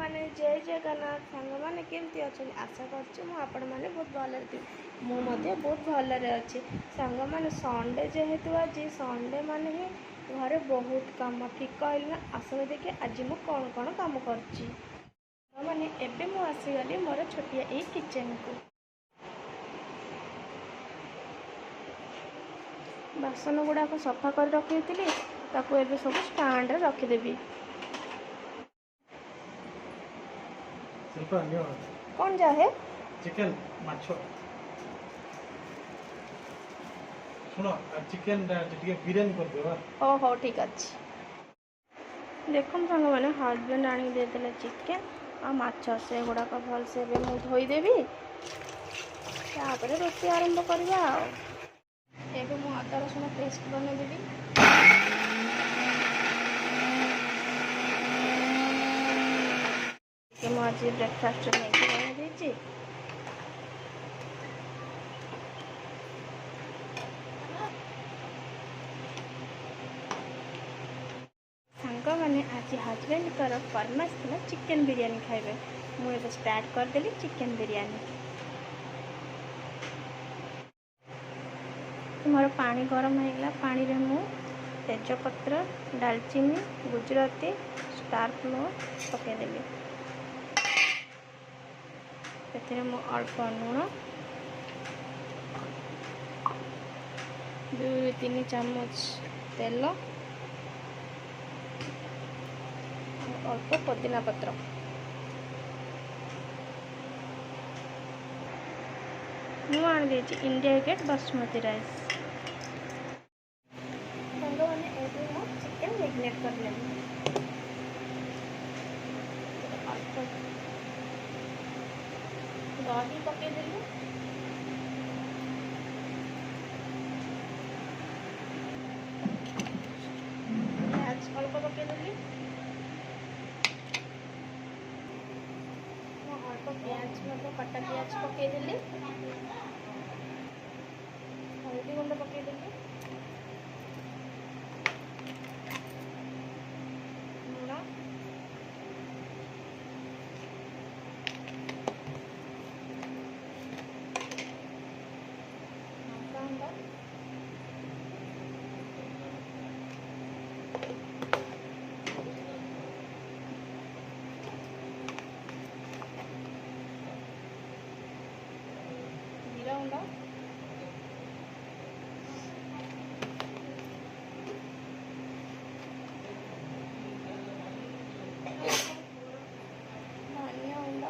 मैंने जय जगन्नाथ सांग मैंने केमती अच्छा आशा कर बहुत भलरे थी मुझे बहुत भलरे अच्छी सांग मैंने संडे जेहेतु आज संडे माने ही घरे बहुत काम ठीक कहली ना आस देखिए आज मु कौन कौन काम करची मैंने एबे मु आसीगली मोर छोटिया ये किचन को बासन गुड़ाक सफा कर रखी सब स्टाण्ड रखीदेवी कौन जाए चिकन माछो सुनो चिकन बिरयानी कर देबा ओ हो ठीक अच्छे देखो सांग मैंने हजबैंड आनी देते चिकेन आ माछ से गुड़ाक भलसे मुझे धोईदेवी रोषे आरंभ करवा एबे मु अदा रसुण पेस्ट बनईदेवी आज ब्रेकफास्ट मैगी बना देती सांग मैंने आज हजबैंड कर फरमाइश थी चिकेन बिरयानी खाइबे मुझे स्टार्ट करदेली चिकेन बिरयानी मोर पानी गरम होगा पानी रे मु तेजपत्र डालचीनी गुजराती स्टार फ्लोर पकईदेवी मु अल्प लुण 2-3 चामच तेल अल्प पुदीना पत्र मु आनी देती India Gate basmati rice chicken marinate कर लेंगे दही पकईदेली प्याज अल्प पकईदेली अल्प प्याज कटा प्याज पकईदेली हल्दी गुंड पकईदेली लुण जीरा गुंड धनिया गुंड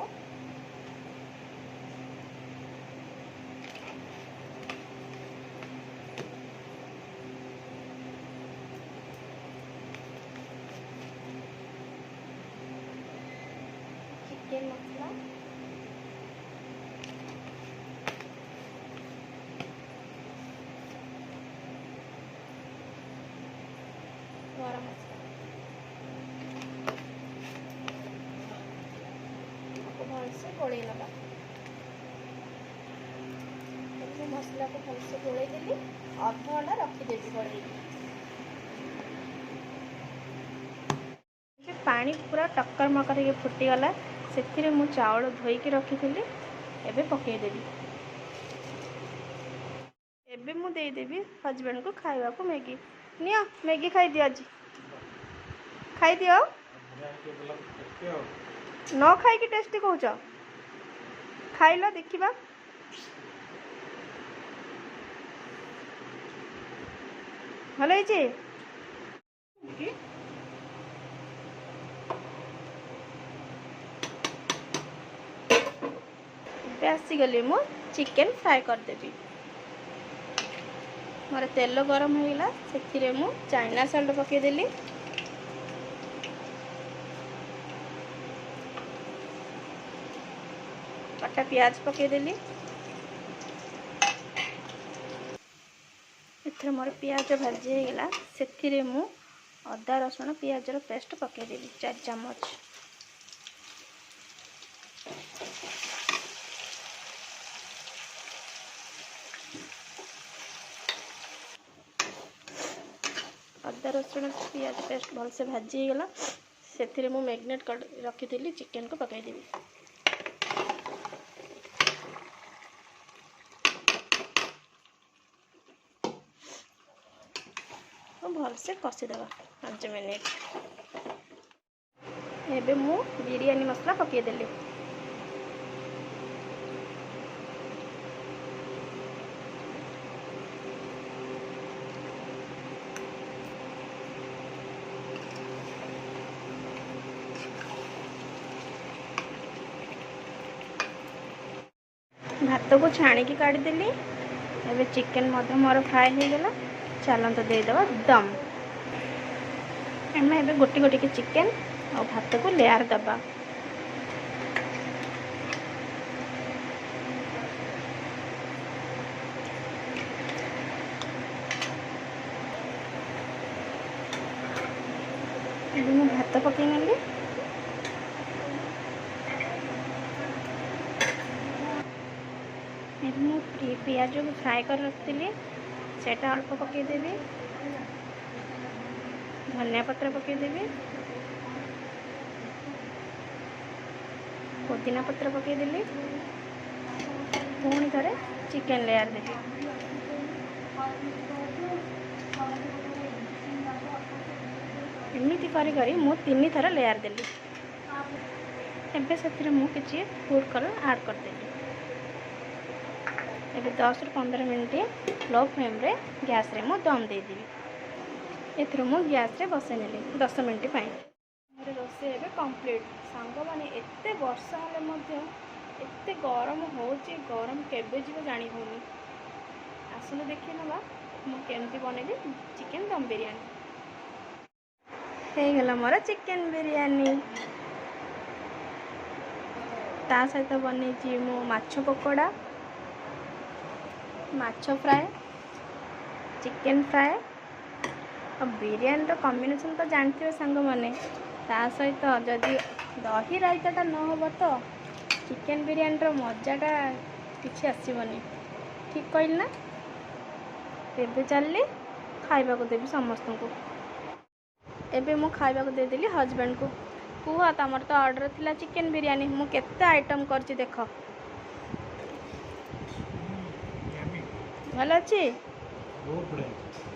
चिकेन मसला गरम मसला भलसे गोल ना मसला को भलसे गोलदेली अध घंटा रखीदेवी गोल पानी पूरा टक्कर मकर ये फुटीगला से मु चावल धोईकी रखी एबे पकईदेवी एबे मु देदेवी हजबैंड को खाइबा को मैगी निया मैगी खाई दियो आज खाई दियो न खाई टेस्टी कहूच खाइल देखा भल आसीगली मु चिकेन फ्राए करदेवी मोर तेल गरम होगा से मु चाइना सल्ट पकईदेली कटा प्याज पकईदेली एथरे मोर प्याज भाजी होगा से मु अदा रसुण प्याज पेस्ट पकईदेवी 4 चामच अदा रसुण प्याज पेस्ट भलसे भाजी गला ସେଥିରେ ମୁଁ ମ୍ୟାରିନେଟ୍ କରି ରଖିଥିଲି ଚିକେନକୁ ପକାଇଦେବି। ଭଲସେ କଷିଦେବା 5 ମିନିଟ୍। ଏବେ ମୁଁ ବିରିୟାନୀ ମସଲା ପକାଇଦେଲି। ଭାତକୁ ଛାଣିକି କାଢ଼ିଦେଲି। ଏବେ ଚିକେନ୍ ମଧ୍ୟ ମୋର ଫ୍ରାଏ ହେଇଗଲା। ଚାଲନ୍ତୁ ଦେଇଦେବା ଦମ୍। ଆମେ ଏବେ ଗୋଟି ଗୋଟିକି ଚିକେନ୍ ଆଉ ଭାତକୁ ଲେୟାର ଦେବା। ଏବେ ମୁଁ ଭାତ ପକାଇ ନେଲି। ଏବେ ମୁଁ ପିଆଜକୁ ଫ୍ରାଏ କରି ରଖିଥିଲି ସେଇଟା ଅଳ୍ପ ପକାଇଦେବି। ଧନିଆ ପତ୍ର ପକାଇଦେବି। ପୁଦିନା ପତ୍ର ପକାଇଦେଲି। ପୁଣି ଥରେ ଚିକେନ୍ ଲେୟାର ଦେବି। ଏମିତି କରି କରି ମୁଁ 3 ଥର ଲେୟାର ଦେଲି। ଏବେ ସେଥିରେ ମୁଁ କିଛି ଫୁଡ୍ କଲର୍ ଆଡ଼୍ କରିଦେଲି। ଏବେ 10ରୁ 15 ମିନିଟ୍ ଲୋ ଫ୍ଲେମ୍ରେ ଗ୍ୟାସ୍ରେ ମୁଁ ଦମ୍ ଦେଇଦେବି। ଏଥିରୁ ମୁଁ ଗ୍ୟାସ୍ରେ ବସାଇ ନେଲି 10 ମିନିଟ୍ ପାଇଁ। ମୋର ରୋଷେଇ ଏବେ କମ୍ପ୍ଲିଟ୍। ସାଙ୍ଗମାନେ ଏତେ ବର୍ଷା ହେଲେ ମଧ୍ୟ ଏତେ ଗରମ ହେଉଛି, ଗରମ କେବେ ଯିବ ଜାଣି ହେଉନି। ଆସନ୍ତୁ ଦେଖି ନେବା ମୁଁ କେମିତି ବନେଇଲି ଚିକେନ୍ ଦମ୍ ବିରିୟାନୀ। ହେଇଗଲା ମୋର ଚିକେନ୍ ବିରିୟାନୀ। ତା ସହିତ ବନେଇଛି ମୁଁ ମାଛ ପକୋଡ଼ା, ମାଛ ଫ୍ରାଏ, ଚିକେନ୍ ଫ୍ରାଏ ଆଉ ବିରିୟାନୀର କମ୍ବିନେସନ୍ ତ ଜାଣିଥିବେ ସାଙ୍ଗମାନେ। ତା ସହିତ ଯଦି ଦହି ରାଇତାଟା ନ ହେବ ତ ଚିକେନ୍ ବିରିୟାନୀର ମଜାଟା କିଛି ଆସିବନି। ଠିକ୍ କହିଲି ନା? ଏବେ ଚାଲିଲି ଖାଇବାକୁ ଦେବି ସମସ୍ତଙ୍କୁ। ଏବେ ମୁଁ ଖାଇବାକୁ ଦେଇଦେଲି ହଜବେଣ୍ଡକୁ। କୁହ ତମର ତ ଅର୍ଡ଼ର ଥିଲା ଚିକେନ୍ ବିରିୟାନୀ, ମୁଁ କେତେ ଆଇଟମ୍ କରିଛି ଦେଖ। ଭଲ ଅଛି? ବହୁତ ବଢ଼ିଆ।